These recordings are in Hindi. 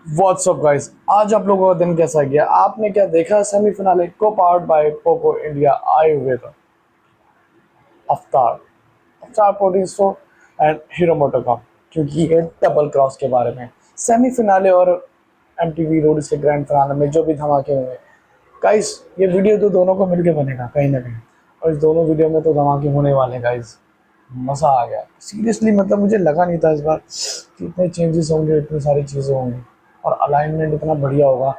व्हाट्सअप गाइस, आज आप लोगों का दिन कैसा गया? आपने क्या देखा सेमीफिनाले को पावर्ड बाय पोको इंडिया आए हुए था अवतार अवतार प्रोड्यूसो एंड हीरो मोटोकॉम, क्योंकि ये डबल क्रॉस के बारे में सेमीफिनाले और एमटीवी रोड्स के ग्रैंड फिनाले में जो भी धमाके हुए गाइस, ये वीडियो तो दोनों को मिलके बनेगा कहीं ना कहीं। और इस दोनों वीडियो में तो धमाके होने वाले गाइस। मज़ा आ गया सीरियसली, मतलब मुझे लगा नहीं था इस बार कि इतने चेंजेस होंगे, इतनी सारी चीज़ें होंगी और अलाइनमेंट इतना बढ़िया होगा।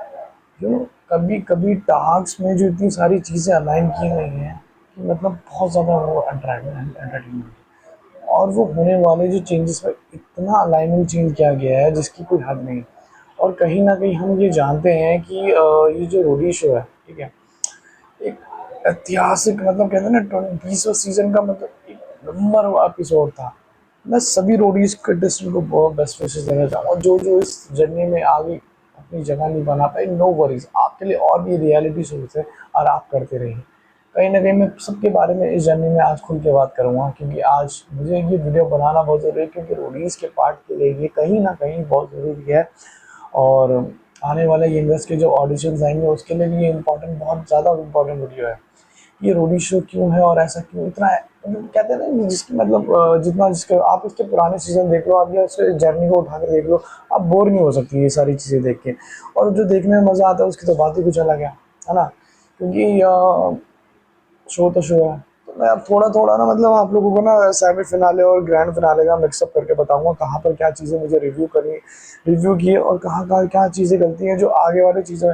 कभी कभी टास्क में जो इतनी सारी चीज़ें अलाइन की गई हैं कि मतलब बहुत ज़्यादा वो एंटरटेनमेंट, और वो होने वाले जो चेंजेस में इतना अलाइनमेंट चेंज किया गया है जिसकी कोई हद नहीं। और कहीं ना कहीं हम ये जानते हैं कि ये जो रोडी शो है, ठीक है, एक ऐतिहासिक, मतलब कहते हैं ना 20वां सीजन का, मतलब एक नंबर एपिसोड था। मैं सभी रोडीज कंटेस्टेंट को बहुत बेस्ट विशेस देना चाहूँगा, जो जो इस जर्नी में आगे अपनी जगह नहीं बना पाए। नो वरीज, आपके लिए और भी रियलिटी शोज है और आप करते रहिए। कहीं ना कहीं मैं सबके बारे में इस जर्नी में आज खुल के बात करूँगा, क्योंकि आज मुझे ये वीडियो बनाना बहुत ज़रूरी है, क्योंकि रोडीज के पार्ट के लिए ये कहीं ना कहीं बहुत ज़रूरी है। और आने वाले यंगर्स के जो ऑडिशंस आएंगे उसके लिए भी ये इम्पोर्टेंट, बहुत ज़्यादा इम्पोर्टेंट वीडियो है। ये रोडी शो क्यों है और ऐसा क्यों इतना है, मतलब कहते हैं ना जिसकी मतलब जितना जिसका आप उसके पुराने सीजन देख लो, आप या उसके जर्नी को उठा के देख लो, आप बोर नहीं हो सकती ये सारी चीज़ें देख के। और जो देखने में मज़ा आता है उसकी तो बात ही कुछ अलग है ना। क्योंकि शो तो शो है। तो मैं अब थोड़ा थोड़ा ना, मतलब आप लोगों को ना सेमीफिनाले और ग्रैंड फिनाले का मिक्सअप करके बताऊंगा कहाँ पर क्या चीज़ें मुझे रिव्यू की है और कहाँ कहाँ क्या चीज़ें गलती हैं जो आगे वाली चीज़ें।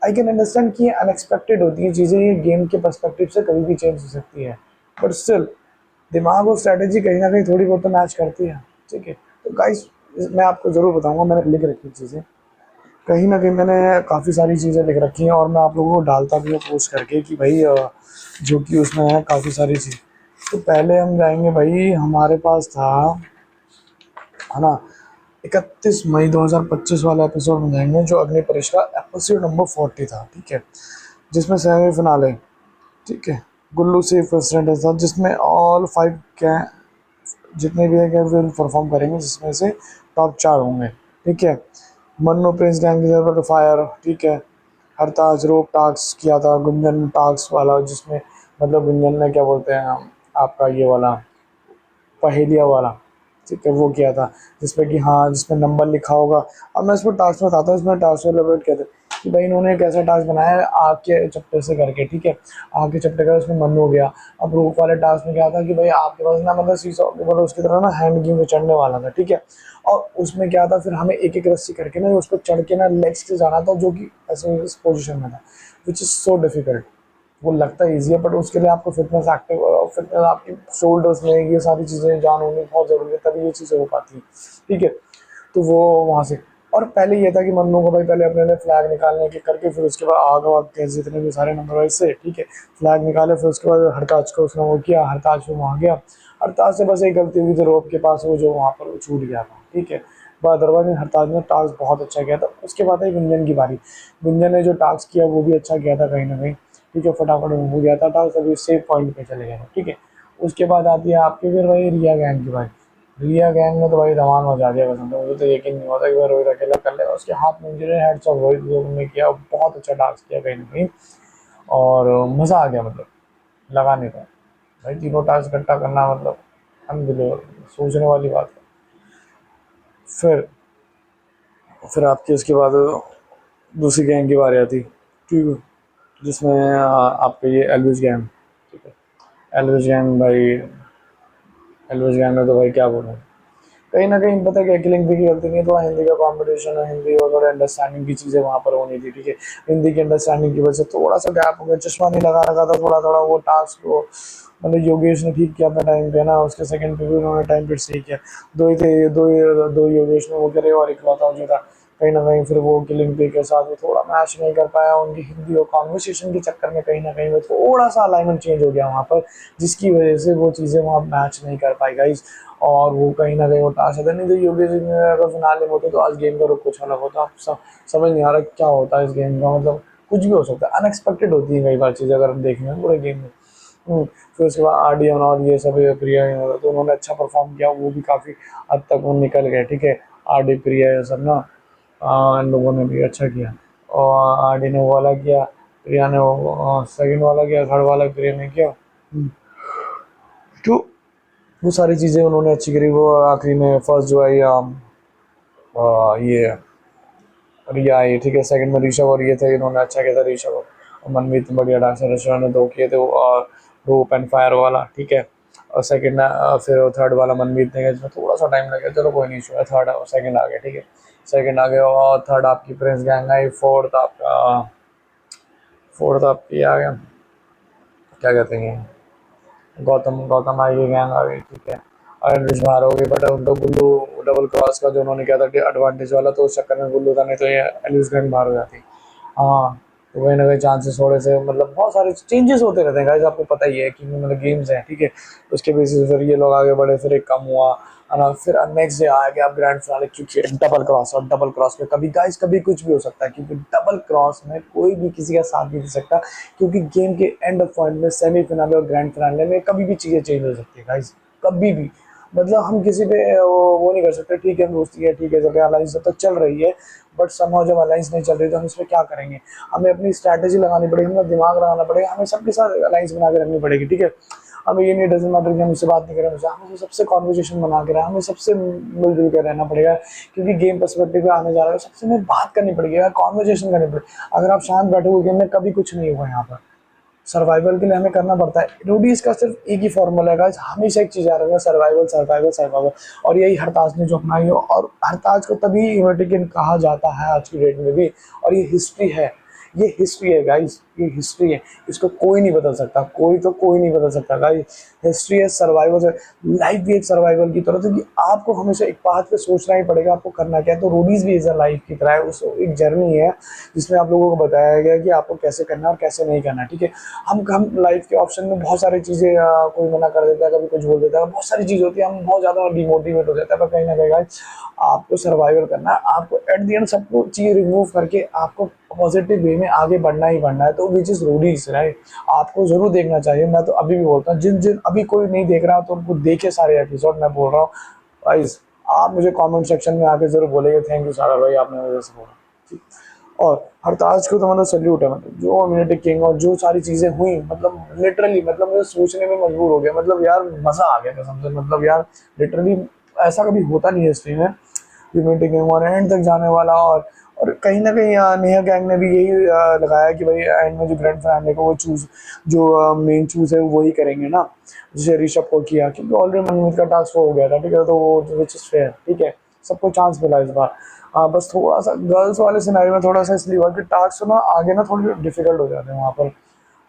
आई कैन अंडरस्टैंड कि अनएक्सपेक्टेड होती हैं चीज़ें, ये गेम के पर्सपेक्टिव से कभी भी चेंज हो सकती है, बट स्टिल दिमाग और स्ट्रैटेजी कहीं ना कहीं थोड़ी बहुत तो मैच करती है। ठीक है, तो गाइस मैं आपको ज़रूर बताऊंगा, मैंने लिख रखी चीज़ें, कहीं ना कहीं मैंने काफ़ी सारी चीज़ें लिख रखी हैं और मैं आप लोगों को डालता भी हूँ पोस्ट करके कि भाई जो कि उसमें है काफ़ी सारी चीज़। तो पहले हम जाएंगे भाई, हमारे पास था, है ना, 31 मई 2025 वाला एपिसोड में जाएंगे, जो अग्नि परीक्षा एपिसोड नंबर 40 था। ठीक है, जिसमें सेमीफिनाले, ठीक है, गुल्लू से प्रेसिडेंट था, जिसमें ऑल 5 क्या जितने भी है विल परफॉर्म करेंगे, जिसमें से टॉप 4 होंगे। ठीक है, मन्नू प्रिंस गैंग फायर, ठीक है, हरताज रोक टास्क किया था, गुंजन टास्क वाला, जिसमें मतलब गुंजन ने क्या बोलते हैं आपका ये वाला पहेलिया वाला, ठीक है, वो किया था, जिसमें कि हाँ, जिसमें नंबर लिखा होगा। अब मैं इसको टास्क बताता हूँ, इसमें टास्क एलिब्रेट कहते हैं कि भाई इन्होंने एक ऐसा टास्क बनाया है आग के चप्टे से करके। ठीक है, आग के चप्टे का उसमें मन हो गया। अब रोप वाले टास्क में क्या था कि भाई आपके पास ना, मतलब सीसॉ मतलब उसकी तरह ना हैंड गेम में चढ़ने वाला था। ठीक है, और उसमें क्या था, फिर हमें एक एक रस्सी करके ना उस पर चढ़ के ना लेग्स से जाना था, जो कि ऐसे इस पोजिशन में था, विच इज़ सो डिफिकल्ट। वो लगता है ईजी है, बट उसके लिए आपको फिटनेस एक्टिव, फिटनेस आपकी शोल्डर्स में ये सारी चीज़ें जान होनी बहुत ज़रूरी है, तभी ये चीज़ें हो पाती हैं। ठीक है, तो वो वहाँ से, और पहले ये था कि मन्नू को भाई पहले अपने लिए फ्लैग निकालने के करके, फिर उसके बाद आग वाग के जितने भी सारे नंबर वाइज से, ठीक है, फ्लैग निकाले, फिर उसके बाद हरताज को उसने वो किया, हरताज फिर वहाँ गया। हरताज से बस एक गलती हुई थी रोप के पास, वो जो वहाँ पर वो छूट गया था। ठीक है, बट अदरवाइज हरताज ने टास्क बहुत अच्छा किया था। उसके बाद है गुंजन की बारी। गुंजन ने जो टास्क किया वो भी अच्छा किया था कहीं ना कहीं। ठीक है, फटाफट हो गया था टास्क, अभी सेफ पॉइंट पे चले गए थे। ठीक है, उसके बाद आती है आपकी फिर भाई रिया गैंग की बारी। रिया गैंग में तो भाई धमाल मचा दिया कसम से, मुझे तो यकीन नहीं होता कि भाई रोहित अकेला कर लेगा। उसके हाथ में इंजरी, हेड्स ऑफ रोहित लोगों ने किया, बहुत अच्छा टास्क किया कहीं ना कहीं, और मज़ा आ गया, मतलब लगा नहीं था भाई, तीनों टास्क इकट्ठा करना मतलब अनबिलीवेबल, सोचने वाली बात है। फिर आपकी उसके बाद दूसरी गैंग की बारी आती, ठीक है, जिसमें आपके ये एलविस गैंग। ठीक है, एलविस गैंग भाई, एलविस गैंग में तो भाई क्या बोलूँ, कहीं ना कहीं पता क्या, किलिंग भी की गलती नहीं है, थोड़ा हिंदी का कॉम्पिटिशन है, हिंदी और थोड़ा अंडरस्टैंडिंग की चीज़ें वहाँ पर होनी थी। ठीक है, हिंदी की अंडरस्टैंडिंग की वजह से थोड़ा सा गैप हो गया, चश्मा नहीं लगा रखा था, थोड़ा थोड़ा वो टास्क को मतलब योगेश ने ठीक किया अपने टाइम पे ना, उसके सेकंड पे भी उन्होंने टाइम पे सही किया। दो ही थे, दो योगेश ने वो करे, और इकलौता जो था कहीं ना कहीं फिर वो किलिंग पे के साथ भी थोड़ा मैच नहीं कर पाया, उनकी हिंदी और कॉन्वर्सेशन के चक्कर में कहीं ना कहीं वो थोड़ा सा अलाइनमेंट चेंज हो गया वहाँ पर, जिसकी वजह से वो चीज़ें वहाँ मैच नहीं कर पाई गाइस। और वो कहीं ना कहीं वो टास्क था, नहीं तो योगेश अगर फिनाले में होते तो आज गेम का रुख कुछ अलग होता। समझ नहीं आ रहा क्या होता है इस गेम का, मतलब कुछ भी हो सकता है, अनएक्सपेक्टेड होती है कई बार चीज़ें अगर हम देखें पूरे गेम में। फिर उसके बाद आरडीएन और ये सब प्रिया, तो उन्होंने अच्छा परफॉर्म किया, वो भी काफ़ी हद तक वो निकल गए। ठीक है, आरडी प्रिया ये सब ना, इन लोगों ने भी अच्छा किया, और आरडी ने वो वाला किया, प्रिया ने वो सेकंड वाला किया, थर्ड वाला प्रिया ने किया। तो वो सारी चीज़ें उन्होंने अच्छी करी। वो आखिरी में फर्स्ट जो है ये रिया आई, ठीक है, सेकंड में ऋषभ और ये थे, इन्होंने अच्छा किया था ऋषभ और मनमीत ने बढ़िया डांस ऋषभ ने दो किए थे, और रोप एंड फायर वाला, ठीक है। और सेकंड फिर थर्ड वाला मनमीत ने किया, जिसमें थोड़ा सा टाइम लगा, चलो कोई नहीं, इशू है, थर्ड और सेकंड आ गया, ठीक है। सेकंड आ गया, और थर्ड आपकी प्रिंस गैंग आई, फोर्थ आपकी आ गया, क्या कहते हैं, गौतम गौतम आई गई, गैंग आ गई, ठीक है। और बाहर हो गई, बट उनको गुल्लू डबल क्रॉस का जो उन्होंने किया था एडवांटेज वाला, तो उस चक्कर में गुल्लू था, नहीं तो ये एलिस गैंग बाहर हो जाती। हाँ, तो कहीं ना कहीं चांसेस थोड़े से, मतलब बहुत सारे चेंजेस होते रहते हैं गाइस, आपको पता ही है कि मतलब गेम्स हैं, ठीक है। उसके बेसिस फिर ये लोग आगे बढ़े, फिर एक कम हुआ, है ना, फिर नेक्स्ट डे आ गया अब ग्रैंड फिनाले, क्योंकि डबल क्रॉस, और डबल क्रॉस में कभी गाइस कभी कुछ भी हो सकता है, क्योंकि डबल क्रॉस में कोई भी किसी का साथ नहीं दे सकता, क्योंकि गेम के एंड ऑफ पॉइंट में सेमीफिनाले और ग्रैंड फिनाले में कभी भी चीज़ें चेंज हो सकती है गाइस, कभी भी। मतलब हम किसी पे वो नहीं कर सकते, ठीक है दोस्ती है, ठीक है, जब अलाइंस जब तक चल रही है, बट समहाउ जब अलाइंस नहीं चल रही तो हम इसमें क्या करेंगे, हमें अपनी स्ट्रैटेजी लगानी पड़ेगी, हमें दिमाग लगाना पड़ेगा, हमें सबके साथ अलाइंस बना के रखनी पड़ेगी, ठीक है। हमें ये नहीं डजन मैटर कि हम उससे बात नहीं करें, हमें सबसे कॉन्वर्जेशन बना के रहना, हमें सबसे मिलजुल कर रहना पड़ेगा, क्योंकि गेम पर्सपेक्टिव पे आने जा रहा है, सबसे हमें बात करनी पड़ेगी, कॉन्वर्जेशन करनी पड़ेगी। अगर आप शांत बैठोगे गेम में, कभी कुछ नहीं होगा। यहाँ पर सर्वाइवल के लिए हमें करना पड़ता है। रूडीज का सिर्फ एक ही फॉर्मूला है गाइस, हमेशा एक चीज़ आ रही है, सर्वाइवल सर्वाइवल सर्वाइवल, और यही हरताज ने जो अपनाई हो, और हरताज को तभी यूनिटी कहा जाता है आज की डेट में भी, और ये हिस्ट्री है, ये हिस्ट्री है गाइस, ये हिस्ट्री है, इसको कोई नहीं बदल सकता, कोई नहीं बदल सकता गाइस। हिस्ट्री है, सर्वाइवल है, लाइफ भी एक सर्वाइवल की तरह, क्योंकि आपको हमेशा एक बात पे सोचना ही पड़ेगा, आपको करना क्या है। तो रूडीज भी इज अ लाइफ की तरह है, उस एक जर्नी है जिसमें आप लोगों को बताया गया कि आपको कैसे करना है और कैसे नहीं करना है, ठीक है। हम लाइफ के ऑप्शन में बहुत सारी चीज़ें, कोई मना कर देता है, कभी कुछ बोल देता है, बहुत सारी चीज़ होती है, हम बहुत ज़्यादा डिमोटिवेट हो जाता है, पर कहीं ना कहीं गाइस आपको सर्वाइवल करना है, आपको एट द एंड सबको चीज़ रिमूव करके आपको पॉजिटिव वे में आगे बढ़ना ही बढ़ना है। तो विच इज़ रूडीज राइट, आपको ज़रूर देखना चाहिए। मैं तो अभी भी बोलता हूँ, जिन जिन अभी कोई नहीं देख रहा तो उनको देखे सारे एपिसोड, मैं बोल रहा हूँ गाइस। आप मुझे कमेंट सेक्शन में आके ज़रूर बोलेंगे, थैंक यू सारा भाई, आपने मुझे सपोर्ट, ठीक। और हरताज को तो मतलब सल्यूट है, मतलब जो इम्यूनिटी किंग और जो सारी चीज़ें हुई, मतलब लिटरली, मतलब मुझे सोचने में मजबूर हो गया, मतलब यार मज़ा आ गया कसम से, मतलब यार लिटरली ऐसा कभी होता नहीं है हिस्ट्री में, इम्यूनिटी किंग और एंड तक जाने वाला। और कहीं ना कहीं नेहा गैंग ने भी यही लगाया कि भाई एंड में जो ग्रैंड फिनाले को वो चूज, जो मेन चूज है वो ही करेंगे ना, जैसे ऋषभ को किया, क्योंकि ऑलरेडी मनमीत का टास्क हो गया था, ठीक है, तो वो विच इज फेयर, ठीक है, सबको चांस मिला इस बार। बस थोड़ा सा गर्ल्स वाले सिनेरियो में थोड़ा सा इसलिए हुआ कि टास्क ना आगे ना थोड़ी डिफिकल्ट हो जाते हैं वहाँ पर,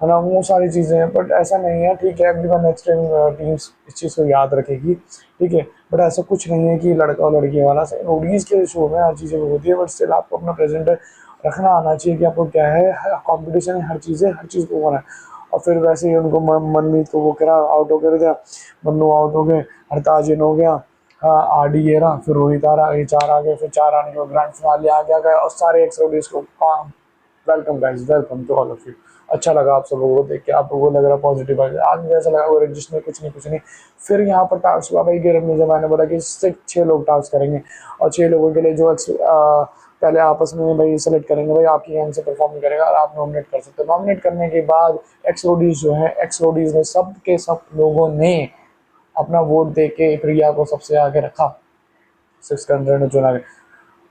है ना, वो सारी चीज़ें हैं, बट ऐसा नहीं है, ठीक है, अगली बार नेक्स्ट टाइम टीम्स इस चीज़ को याद रखेगी, ठीक है। बट ऐसा कुछ नहीं है कि लड़का और लड़की वाला, रोडीज के शो में हर चीज़ें होती है, बट स्टिल आपको अपना प्रेजेंट रखना आना चाहिए कि आपको क्या है, कॉम्पिटिशन है, हर चीज़ है, हर चीज़ को होना है। और फिर वैसे ही उनको मनमीत को वो करा, आउट हो गया, मन्नू आउट हो गए, हरताज इन हो गया, हाँ आरडी ये रहा, फिर रोहित आ रहा, ये चार आ गए, फिर चार आने के बाद ग्रैंड फिनाले आ गया, और सारे एक्स रोडीज को welcome guys, welcome to all of you. अच्छा लगा आप सब लोगों को देख के, आप लोगों को लग रहा पॉजिटिव है, आज मुझे ऐसा लगा वो रजिस्ट में कुछ नहीं। फिर यहाँ पर टास्क हुआ भाई, गिरन में जब मैंने बोला कि सिर्फ 6 लोग टास्क करेंगे, और 6 लोगों के लिए जो पहले आपस में भाई सेलेक्ट करेंगे, भाई आपकी गैंग से परफॉर्म करेगा और आप नॉमिनेट कर सकते हो। नॉमिनेट करने के बाद एक्स रोडीज जो है, एक्स रोडीज ने सब के सब लोगों ने अपना वोट दे के प्रिया को सबसे आगे रखा, 600 ने चुना।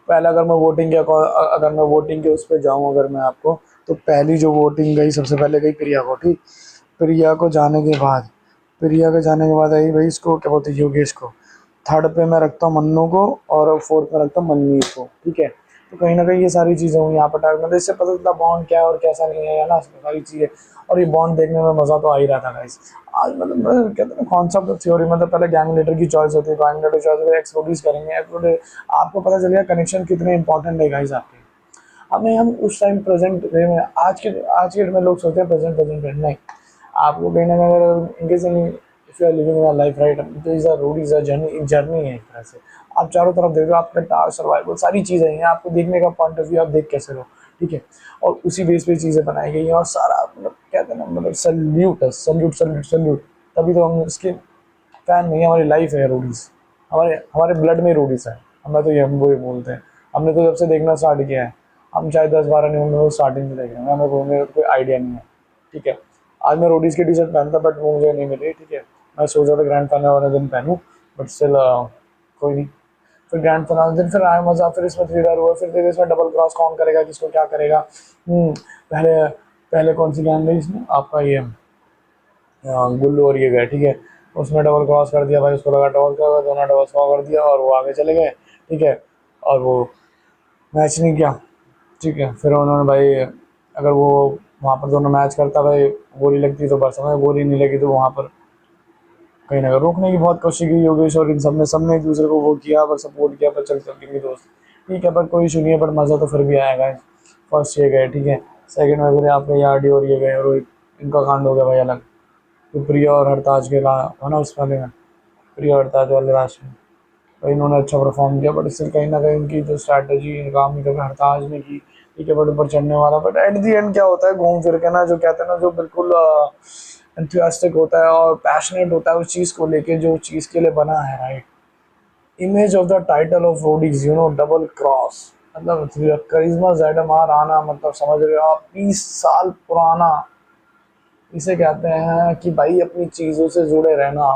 पहले अगर मैं वोटिंग के उस पर जाऊँ, अगर मैं आपको, तो पहली जो वोटिंग गई सबसे पहले गई प्रिया को, ठीक। प्रिया को जाने के बाद, आई भाई इसको क्या बोलते हैं, योगेश को। थर्ड पे मैं रखता हूँ मन्नू को, और फोर्थ में रखता हूँ मनमीत को, ठीक है। तो कहीं ना कहीं ये सारी चीज़ें हुई यहाँ पर टाइम में, इससे पता चलता बॉन्ड क्या है और कैसा नहीं है ना, सारी चीज़ें। और ये बॉन्ड देखने में मज़ा तो आ ही रहा था गाइस। आज मतलब कहते हैं ना कॉन्सेप्ट ऑफ थ्योरी, मतलब पहले गैंग लीडर की चॉइस होती है, गैंग लीडर चॉइस होती है, एक्सप्लोडीज करेंगे, एक्सप्लोड, आपको पता चलेगा कनेक्शन कितने इंपॉर्टेंट है गाइस आपके। हमें हम उस टाइम प्रेजेंट वे में, आज के डेट में लोग सोचते हैं प्रेजेंट नहीं, आपको कहीं ना कहीं अगर engaging, if you are living in life right, तो is a road, is a journey है एक तरह से। आप चारों तरफ देखो, आपका टास्क, सर्वाइवल, सारी चीज़ें हैं, आपको देखने का पॉइंट ऑफ व्यू आप देख कैसे रहो, ठीक है। और उसी बेस पे चीज़ें बनाई गई हैं, और सारा मतलब कहते हैं ना, मतलब सल्यूट है, सल्यूट। तभी तो हम इसके फैन नहीं, हमारी लाइफ है रोडीज, हमारे हमारे ब्लड में रोडीज है, हमें तो ये हम वो ही बोलते हैं। हमने तो जब से देखना स्टार्ट किया है, हम शायद 10-12 नहीं होंगे, वो स्टार्टिंग से देख रहे हैं, हमें कोई आइडिया नहीं है। ठीक है, आज मैं रोडीज की टी शर्ट पहनता बट वो मुझे नहीं मिली। ठीक है, मैं सोचा था ग्रैंड फाइनल वाले दिन पहनूं, बट स्टिल कोई नहीं। फिर ग्रैंड फिनाले दिन फिर आया मजा, फिर इसमें थ्रिलर हुआ, फिर देखिए इसमें डबल क्रॉस कौन करेगा, किसको क्या करेगा। पहले पहले कौन सी गैंग गई इसमें, आपका ये गुल्लू और ये गए। ठीक है, उसमें डबल क्रॉस कर दिया भाई, उसको लगा डबल क्रॉस, दोनों डबल क्रॉस कर दिया और वो आगे चले गए। ठीक है, और वो मैच नहीं किया। ठीक है, फिर उन्होंने भाई, अगर वो वहाँ पर दोनों मैच करता भाई, गोली लगती तो बस में, गोली नहीं लगी तो वहाँ पर कहीं ना कहीं रोकने की बहुत कोशिश की योगेश और इन सबने एक दूसरे को वो किया, पर सपोर्ट किया, पर चल के दोस्त। ठीक है, पर कोई इशू नहीं है, पर मज़ा तो फिर भी आएगा। फर्स्ट ये गए, ठीक है, सेकंड में फिर आपके यार्डी और ये गए, और इनका कांड हो गया भाई अलग। तो प्रिया और हरताज के था ना उस वाले में, प्रिया हरताज वाले लास्ट में, तो इन्होंने अच्छा परफॉर्म किया, बट इससे कहीं ना कहीं इनकी जो स्ट्रैटेजी काम कभी हरताज ने की। ठीक है, बट ऊपर चढ़ने वाला, बट एट दी एंड क्या होता है, घूम फिर के ना, जो कहते हैं ना, जो बिल्कुल एंथुसियास्टिक होता है और पैशनेट होता है उस चीज़ को लेके, जो चीज़ के लिए बना है, right. Image of the title of Roadies, double cross, मतलब करिश्मा ज़ेडएमआर आना, मतलब समझ रहे हो आप, 20 साल पुराना। इसे कहते हैं कि भाई अपनी चीज़ों से जुड़े रहना,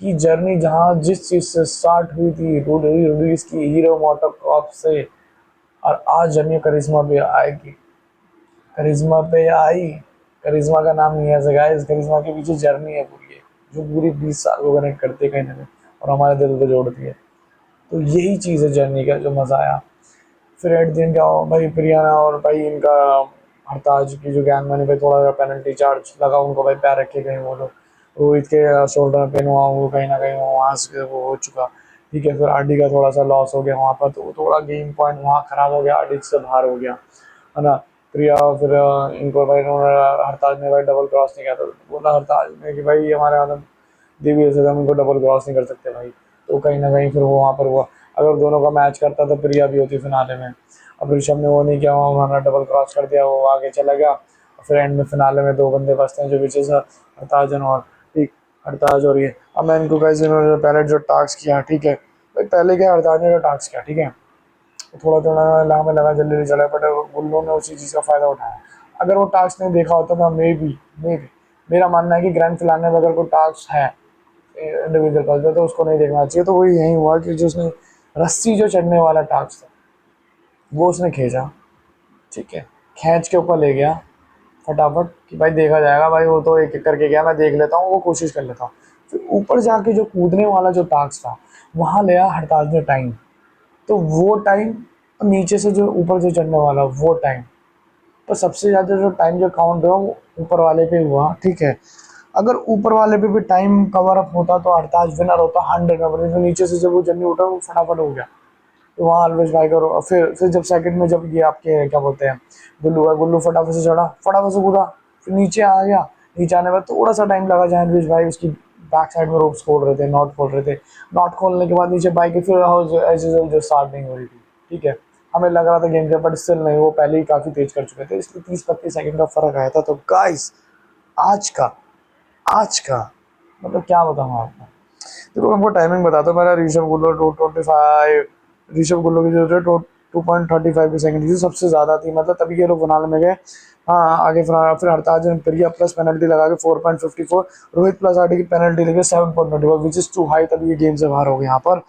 की जर्नी जहाँ जिस चीज़ से स्टार्ट हुई थी, रोडीज की हीरो मोटोकॉर्प से, और आज जर्नी करिश्मा पे आएगी, करिश्मा पे आई। करिश्मा का नाम नहीं है ऐसे गाइस, करिश्मा के पीछे जर्नी है पूरी, जो पूरी 20 साल को कनेक्ट करते कहीं ना कहीं, और हमारे दिल को जोड़ती है। तो यही चीज़ है जर्नी का, जो मज़ा आया। फिर एट दिन क्या हो भाई, प्रियाना और भाई इनका हरताज की जो गैंग मैंने भाई थोड़ा पेनल्टी चार्ज लगा उनको, भाई पैर रखे कहीं वो लोग, रोहित के शोल्डर में पेन हुआ, वो कहीं ना कहीं वहाँ से वो हो चुका। ठीक है, फिर आरडी का थोड़ा सा लॉस हो गया वहाँ पर, तो थोड़ा गेम पॉइंट वहाँ खराब हो गया, आरडी से बाहर हो गया, है ना। प्रिया फिर इनको भाई उन्होंने, हरताज ने भाई डबल क्रॉस नहीं किया, तो बोला हरताज ने कि भाई हमारे आदम देवी से हम इनको डबल क्रॉस नहीं कर सकते भाई। तो कहीं ना कहीं फिर वो वहाँ पर हुआ, अगर दोनों का मैच करता तो प्रिया भी होती फिनाले में। अब ऋषभ ने वो नहीं किया, उन्होंने डबल क्रॉस कर दिया, वो आगे चला गया। फिर एंड में फिनाले में 2 बंदे बचते हैं, जो विच इज़ हरताज और, ठीक, हरताज और ये। अब मैं इनको कैसे, इन्होंने पहले जो टास्क किया, ठीक है भाई, पहले क्या हरताज ने जो टास्क किया, ठीक है, थोड़ा थोड़ा में लगा, जल्दी चला, बट गुल्लू ने उसी चीज़ का फ़ायदा उठाया। अगर वो टास्क नहीं देखा होता तो मे बी मेरा मानना है कि ग्रैंड फिनाले में अगर कोई टास्क है इंडिविजुअल का, तो उसको नहीं देखना चाहिए। तो वही यही हुआ कि जो उसने रस्सी जो चढ़ने वाला टास्क था, वो उसने खींचा। ठीक है, खींच के ऊपर ले गया फटाफट कि भाई देखा जाएगा, भाई वो तो एक एक करके गया, मैं देख लेता हूँ, वो कोशिश कर लेता हूँ। फिर ऊपर जाके जो कूदने वाला जो टास्क था, वहाँ लिया हरताज ने टाइम, तो वो टाइम, नीचे से जो ऊपर जो चढ़ने वाला वो टाइम, तो सबसे ज़्यादा जो टाइम जो काउंट हुआ वो ऊपर वाले पे हुआ। ठीक है, अगर ऊपर वाले पे भी टाइम कवर अप होता तो हरताज विनर होता 100 नंबर, जो नीचे से जब वो जर्नी उठा वो फटाफट हो गया। तो वहाँ अलवेज भाई करो। फिर जब सेकंड में जब ये आपके क्या बोलते हैं, गुल्लू फटाफट से चढ़ा, फटाफट से कूदा, फिर नीचे आ गया। नीचे आने में थोड़ा सा टाइम लगा, जहाँ अलवेज भाई उसकी बैक साइड में रोप्स खोल रहे थे, नॉट खोल रहे थे। नॉट खोलने के बाद नीचे बाइक फिर जो स्टार्ट नहीं हो रही थी। ठीक है, हमें लग रहा था गेम के, बट स्टिल नहीं, वो पहले ही काफ़ी तेज कर चुके थे, इसलिए 30-32 सेकंड का फ़र्क आया था। तो गाइस आज का मतलब क्या बताऊँ आपको, देखो हमको टाइमिंग बताता हूँ। मेरा ऋषभ गुल्लो 225, ऋषभ गुल्लो की जो 2.35 की सेकंड थी, सबसे ज़्यादा थी, मतलब तभी के लोग फिनाले में गए। हाँ, आगे फिर हरताज ने प्रिया प्लस पेनल्टी लगा के 4.54, रोहित प्लस आरडी की पेनल्टी लेके 7.24, विच इज़ टू हाई, तभी ये गेम से बाहर हो गए। यहाँ पर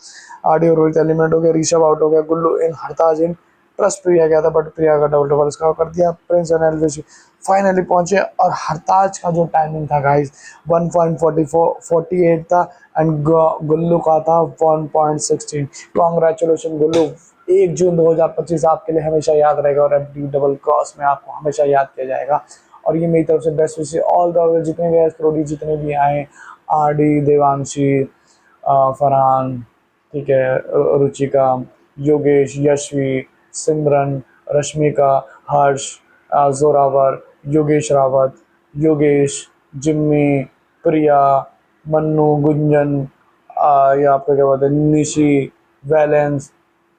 आरडी और रोहित एलिमेंट हो गया, ऋषभ आउट हो गया, गुल्लू इन, हरताज इन, प्लस प्रिया गया था, बट प्रिया का डबल स्कोर कर दिया। प्रिंस एंड एल्विश फाइनली पहुंचे, और हरताज का जो टाइमिंग था गाइस 1.48 था, एंड गुल्लू का था 1.16। कॉन्ग्रेचुलेशन गुल्लू, 1 जून 2025 आपके लिए हमेशा याद रहेगा, और एफडी डबल क्रॉस में आपको हमेशा याद किया जाएगा। और ये मेरी तरफ से बेस्ट विशेष ऑल द जितने भी एस्ट्रोडी जितने भी आए, आरडी, देवांशी, फरहान, ठीक है, रुचिका, योगेश, यशवी, सिमरन, रश्मिका, हर्ष, जोरावर, योगेश रावत, योगेश, जिम्मी, प्रिया, मन्नू, गुंजन, या आपका क्या बोलते हैं, निशी, वैलेंस,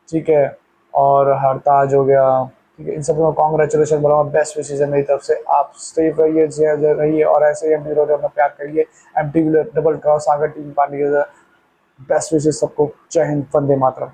ठीक है, और हरताज हो गया। ठीक है, इन सब को कॉन्ग्रेचुलेशन बोला, बेस्ट विशेज है मेरी तरफ से। आप सेफ रहिए और ऐसे ही एम टी अपना प्यार करिए। एम टी डबल क्रॉस आकर टीम पाने के बेस्ट विशेज सबको। जय हिंद, वंदे मातरम।